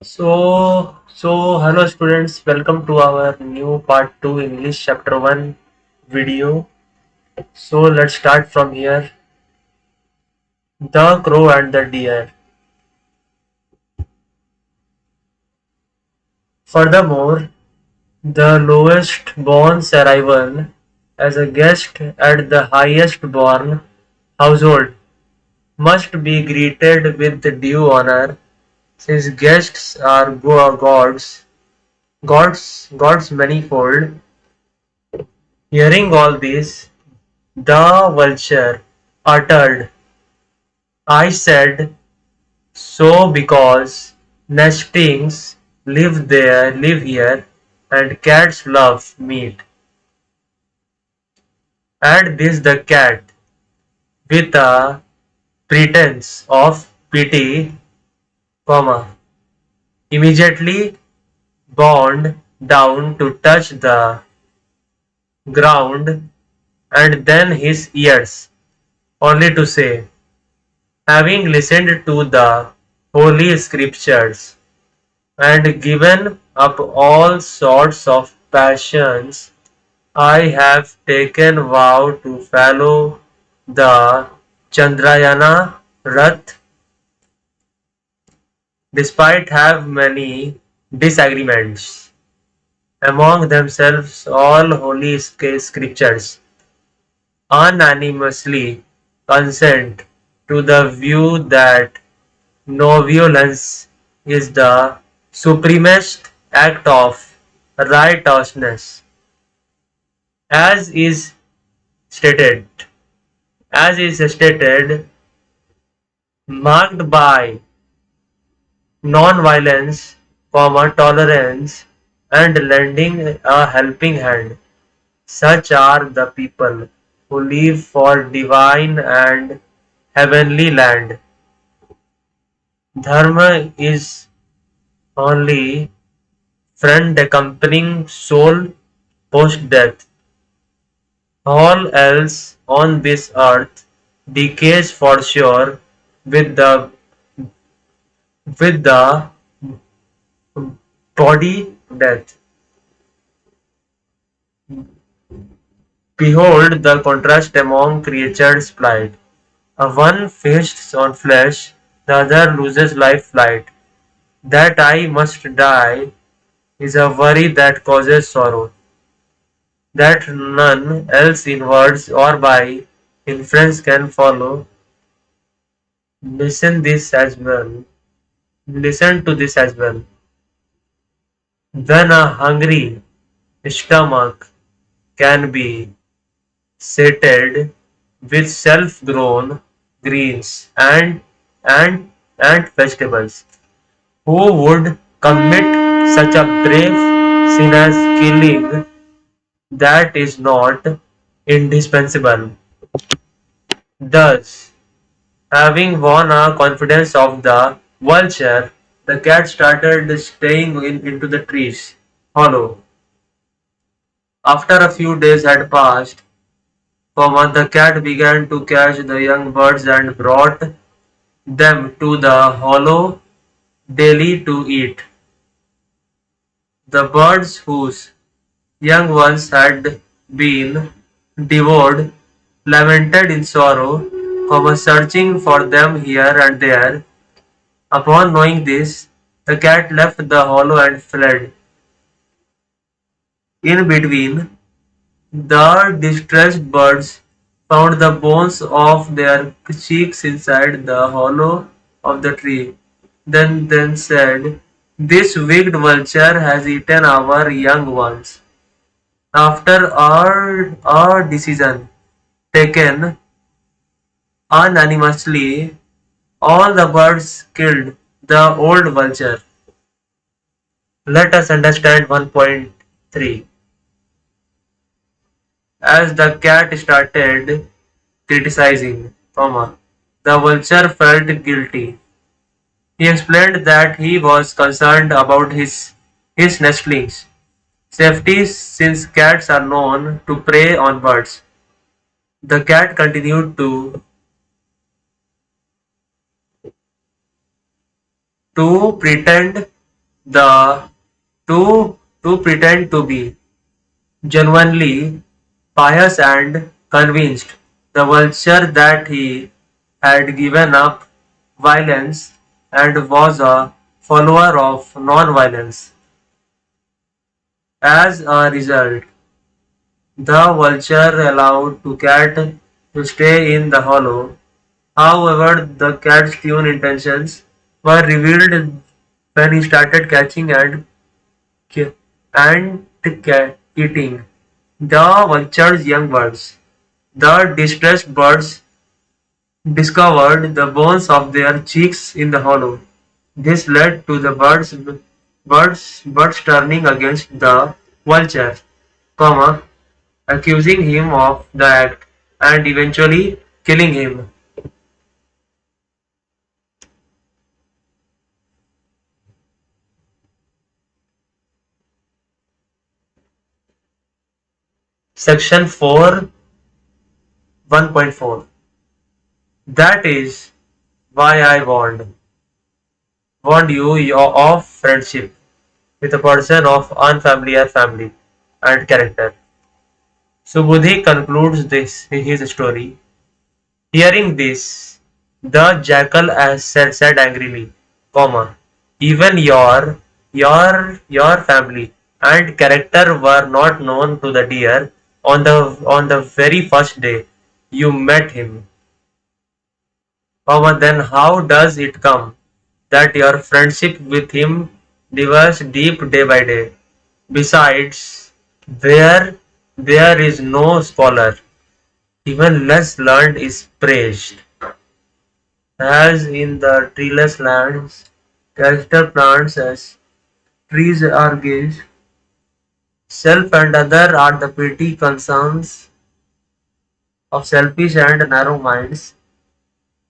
Hello students, welcome to our new part 2 English chapter 1 video. So let's start from here. The Crow and the Deer. Furthermore, the lowest born's arrival as a guest at the highest born household must be greeted with due honor, since guests are gods manifold. Hearing all this, the vulture uttered, "I said so because nestlings live here, and cats love meat." At this the cat, with a pretense of pity, immediately bowed down to touch the ground, and then his ears, only to say, "Having listened to the Holy Scriptures, and given up all sorts of passions, I have taken vow to follow the Chandrayana Rath, despite have many disagreements among themselves. All holy scriptures unanimously consent to the view that no violence is the supremest act of righteousness, as is stated, marked by non-violence, tolerance, and lending a helping hand. Such are the people who live for divine and heavenly land. Dharma is only friend accompanying soul post-death. All else on this earth decays for sure with the body death. Behold the contrast among creatures' plight. One feasts on flesh, the other loses life flight. That I must die is a worry that causes sorrow, that none else in words or by inference can follow. Listen this as well. Listen to this as well. When a hungry stomach can be sated with self-grown greens and vegetables, who would commit such a brave sin as killing? That is not indispensable. Thus, having won a confidence of the vulture, the cat started straying into the trees hollow. After a few days had passed, the cat began to catch the young birds and brought them to the hollow daily to eat. The birds whose young ones had been devoured lamented in sorrow, searching for them here and there. Upon knowing this, the cat left the hollow and fled. In between, the distressed birds found the bones of their cheeks inside the hollow of the tree. Then said, "This wicked vulture has eaten our young ones." After our decision taken unanimously, all the birds killed the old vulture. Let us understand 1.3. As the cat started criticizing, the vulture felt guilty. He explained that he was concerned about his nestlings' safety, since cats are known to prey on birds. The cat continued to pretend The two pretend to be genuinely pious and convinced the vulture that he had given up violence and was a follower of non-violence. As a result, the vulture allowed the cat to stay in the hollow. However, the cat's true intentions were revealed when he started catching and eating the vulture's young birds. The distressed birds discovered the bones of their cheeks in the hollow. This led to the birds turning against the vulture, comma, accusing him of the act and eventually killing him. Section 4 1.4. That is why I warned you of friendship with a person of unfamiliar family and character. Subudhi concludes his story. Hearing this, the jackal said angrily, comma, even your family and character were not known to the deer on the very first day you met him. Comma, then how does it come that your friendship with him diverges deep day by day? Besides, where there is no scholar, even less learned is praised. As in the treeless lands, character plants as trees are gauged, self and other are the petty concerns of selfish and narrow minds,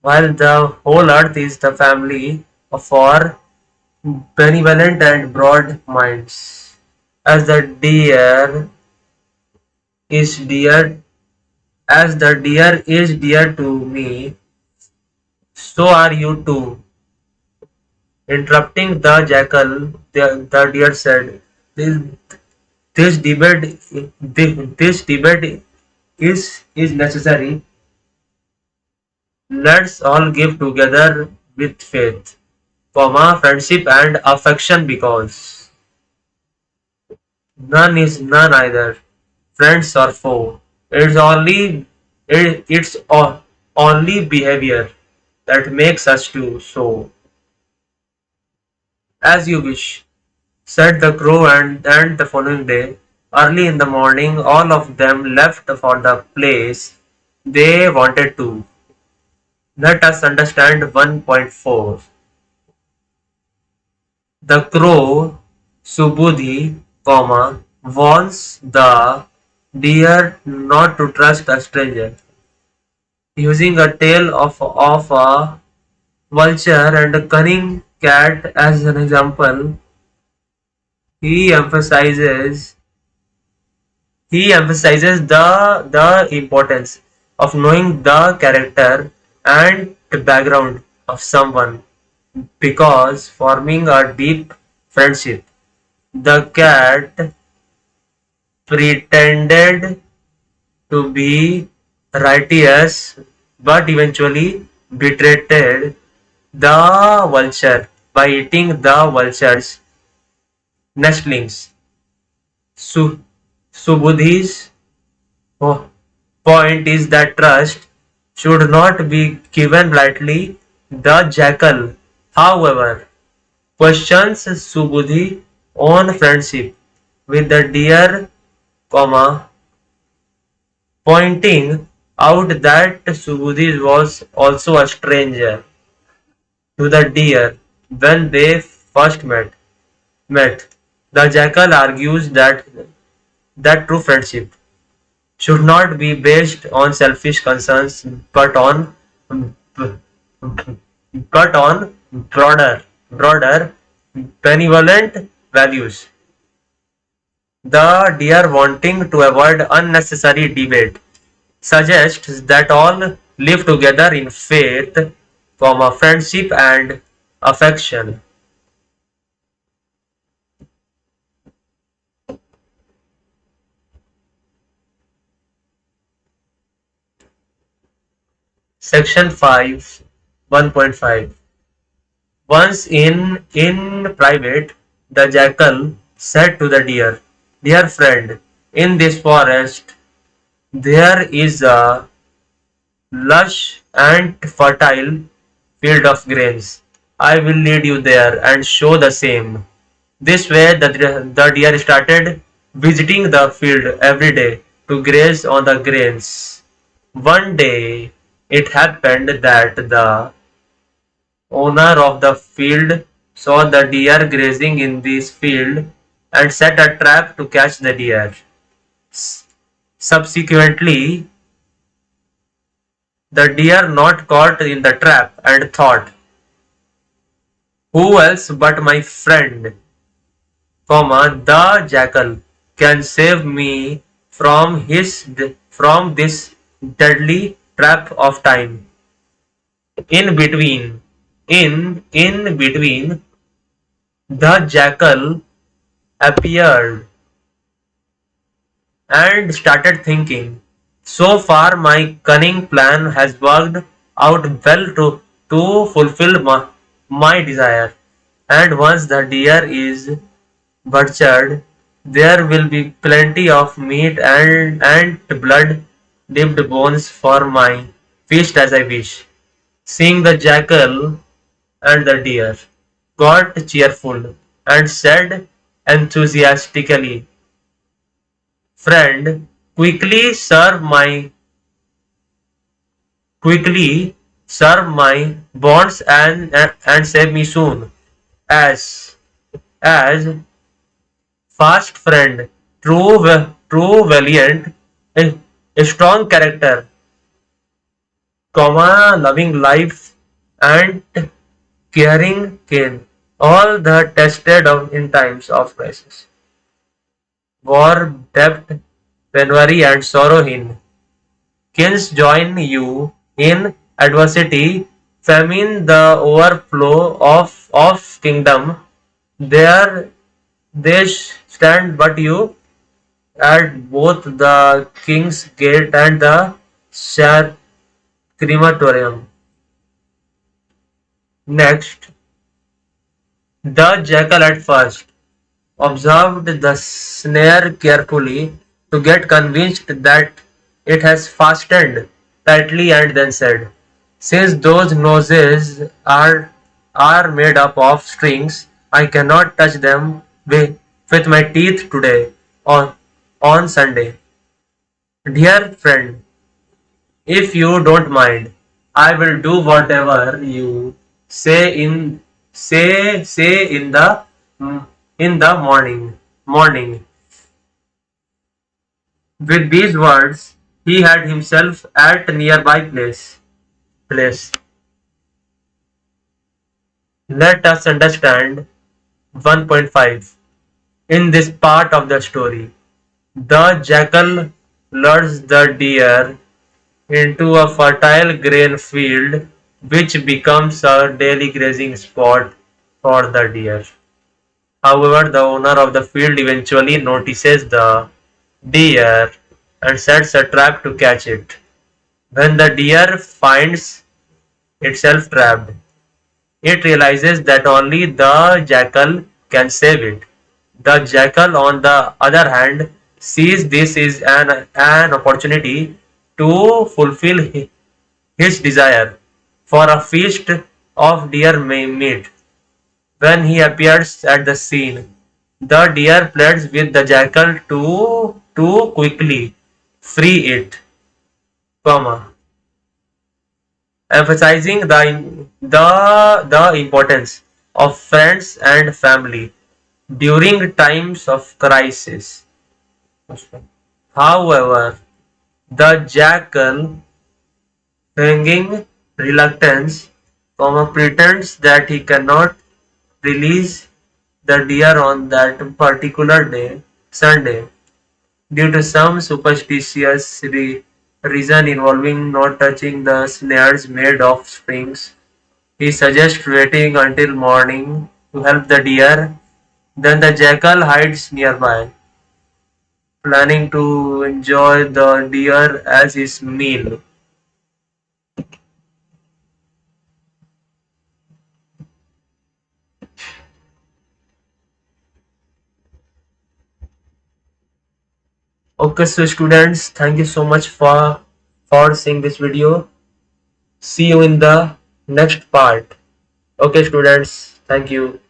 while the whole earth is the family of for benevolent and broad minds. As the deer is dear, as the deer is dear to me, so are you too. Interrupting the jackal, the deer said, "This, this debate, this debate is necessary. Let's all give together with faith, comma, friendship and affection because none is none either, friends or foe. It's only behavior that makes us do so. As you wish," said the crow, and the following day, early in the morning, all of them left for the place they wanted to. Let us understand 1.4. The crow, Subudhi, comma, warns the deer not to trust a stranger. Using a tale of a vulture and a cunning cat as an example, he emphasizes the importance of knowing the character and the background of someone because forming a deep friendship. The cat pretended to be righteous but eventually betrayed the vulture by eating the vulture's nestlings. Su- Subudhi's po- point is that trust should not be given lightly. The jackal, however, questions Subudhi on friendship with the deer, comma, pointing out that Subudhi was also a stranger to the deer when they first met. The jackal argues that true friendship should not be based on selfish concerns but on broader benevolent values. The deer, wanting to avoid unnecessary debate, suggests that all live together in faith, comma, friendship and affection. Section 5, 1.5. Once in private, the jackal said to the deer, "Dear friend, in this forest there is a lush and fertile field of grains. I will lead you there and show the same." This way, the deer started visiting the field every day to graze on the grains. One day, it happened that the owner of the field saw the deer grazing in this field and set a trap to catch the deer. Subsequently, the deer not caught in the trap and thought, "Who else but my friend, the jackal, can save me from this deadly trap of time." In between, in between, the jackal appeared and started thinking, "So far my cunning plan has worked out well to fulfill my desire. And once the deer is butchered, there will be plenty of meat and blood dipped bones for my feast as I wish." Seeing the jackal and the deer got cheerful and said enthusiastically, "Friend, quickly serve my quickly serve my bonds and save me soon." As as fast friend, true valiant, a strong character, loving life and caring kin, all the tested in times of crisis, war, debt, penury, and sorrow. In kins join you in adversity, famine, the overflow of kingdom. There they stand, but you at both the king's gate and the share crematorium. Next, the jackal at first observed the snare carefully to get convinced that it has fastened tightly and then said, "Since those noses are made up of strings, I cannot touch them with my teeth today on Sunday. Dear friend, if you don't mind, I will do whatever you say say in the morning." With these words, he had himself at a nearby place. Let us understand 1.5. In this part of the story, the jackal lures the deer into a fertile grain field which becomes a daily grazing spot for the deer. However, the owner of the field eventually notices the deer and sets a trap to catch it. When the deer finds itself trapped, it realizes that only the jackal can save it. The jackal, on the other hand, sees this is an opportunity to fulfill his desire for a feast of deer meat. When he appears at the scene, the deer pleads with the jackal to quickly free it, comma, emphasizing the importance of friends and family during times of crisis. However, the jackal, feigning reluctance, pretends that he cannot release the deer on that particular day, Sunday, due to some superstitious reason involving not touching the snares made of springs. He suggests waiting until morning to help the deer. Then the jackal hides nearby, planning to enjoy the deer as his meal. Okay, so students, thank you so much for seeing this video. See you in the next part. Okay, students, thank you.